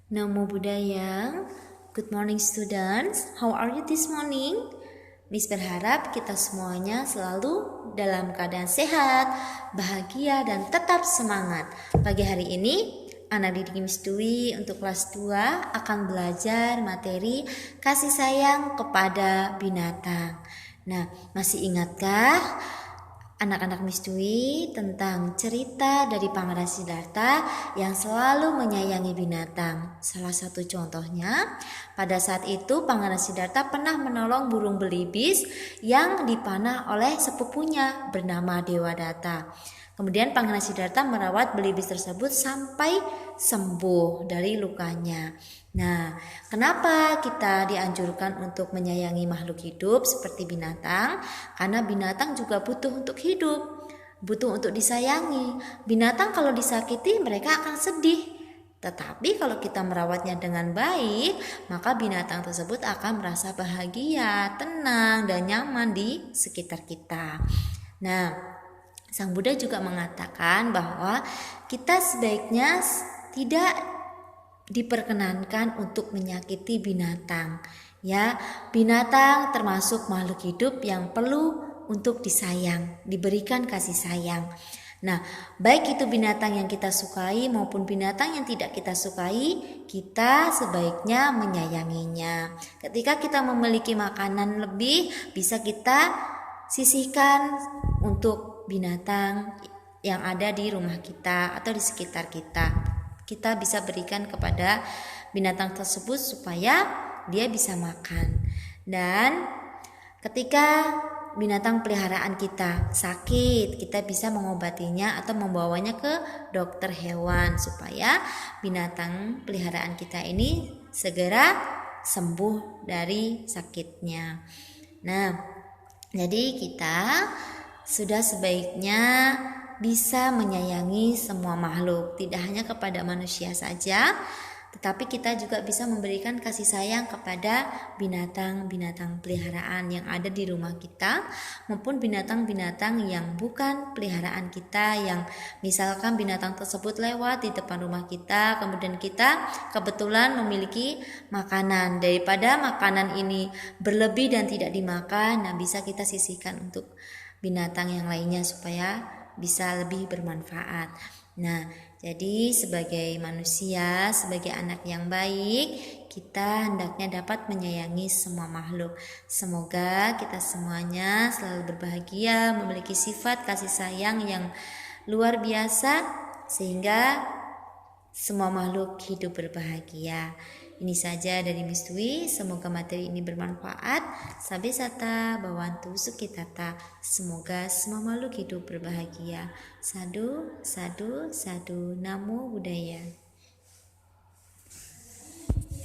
Namo Buddhaya. Good morning students. How are you this morning? Miss berharap kita semuanya selalu dalam keadaan sehat, bahagia, dan tetap semangat. Pagi hari ini, anak didik Miss Dwi untuk kelas 2 akan belajar materi kasih sayang kepada binatang. Nah, masih ingatkah anak-anak Miss Dwi tentang cerita dari Pangeran Siddhartha yang selalu menyayangi binatang? Salah satu contohnya, pada saat itu Pangeran Siddhartha pernah menolong burung belibis yang dipanah oleh sepupunya bernama Dewadatta. Kemudian Pangeran Siddhartha merawat belibis tersebut sampai sembuh dari lukanya. Nah, kenapa kita dianjurkan untuk menyayangi makhluk hidup seperti binatang? Karena binatang juga butuh untuk hidup, butuh untuk disayangi. Binatang kalau disakiti mereka akan sedih. Tetapi kalau kita merawatnya dengan baik, maka binatang tersebut akan merasa bahagia, tenang, dan nyaman di sekitar kita. Nah, Sang Buddha juga mengatakan bahwa kita sebaiknya tidak diperkenankan untuk menyakiti binatang. Ya, binatang termasuk makhluk hidup yang perlu untuk disayang, diberikan kasih sayang. Nah, baik itu binatang yang kita sukai maupun binatang yang tidak kita sukai, kita sebaiknya menyayanginya. Ketika kita memiliki makanan lebih, bisa kita sisihkan untuk binatang yang ada di rumah kita atau di sekitar kita. Kita bisa berikan kepada binatang tersebut supaya dia bisa makan. Dan ketika binatang peliharaan kita sakit, kita bisa mengobatinya atau membawanya ke dokter hewan supaya binatang peliharaan kita ini segera sembuh dari sakitnya. Nah, jadi kita sudah sebaiknya bisa menyayangi semua makhluk, tidak hanya kepada manusia saja, tetapi kita juga bisa memberikan kasih sayang kepada binatang-binatang peliharaan yang ada di rumah kita maupun binatang-binatang yang bukan peliharaan kita, yang misalkan binatang tersebut lewat di depan rumah kita, kemudian kita kebetulan memiliki makanan. Daripada makanan ini berlebih dan tidak dimakan, nah bisa kita sisihkan untuk binatang yang lainnya supaya bisa lebih bermanfaat. Nah, jadi sebagai manusia, sebagai anak yang baik, kita hendaknya dapat menyayangi semua makhluk. Semoga kita semuanya selalu berbahagia, memiliki sifat kasih sayang yang luar biasa sehingga semua makhluk hidup berbahagia. Ini saja dari Miss Dwi, semoga materi ini bermanfaat. Sabe sata bawantu sukitata. Semoga semua makhluk hidup berbahagia. Sadu, sadu, sadu. Namo Buddhaya.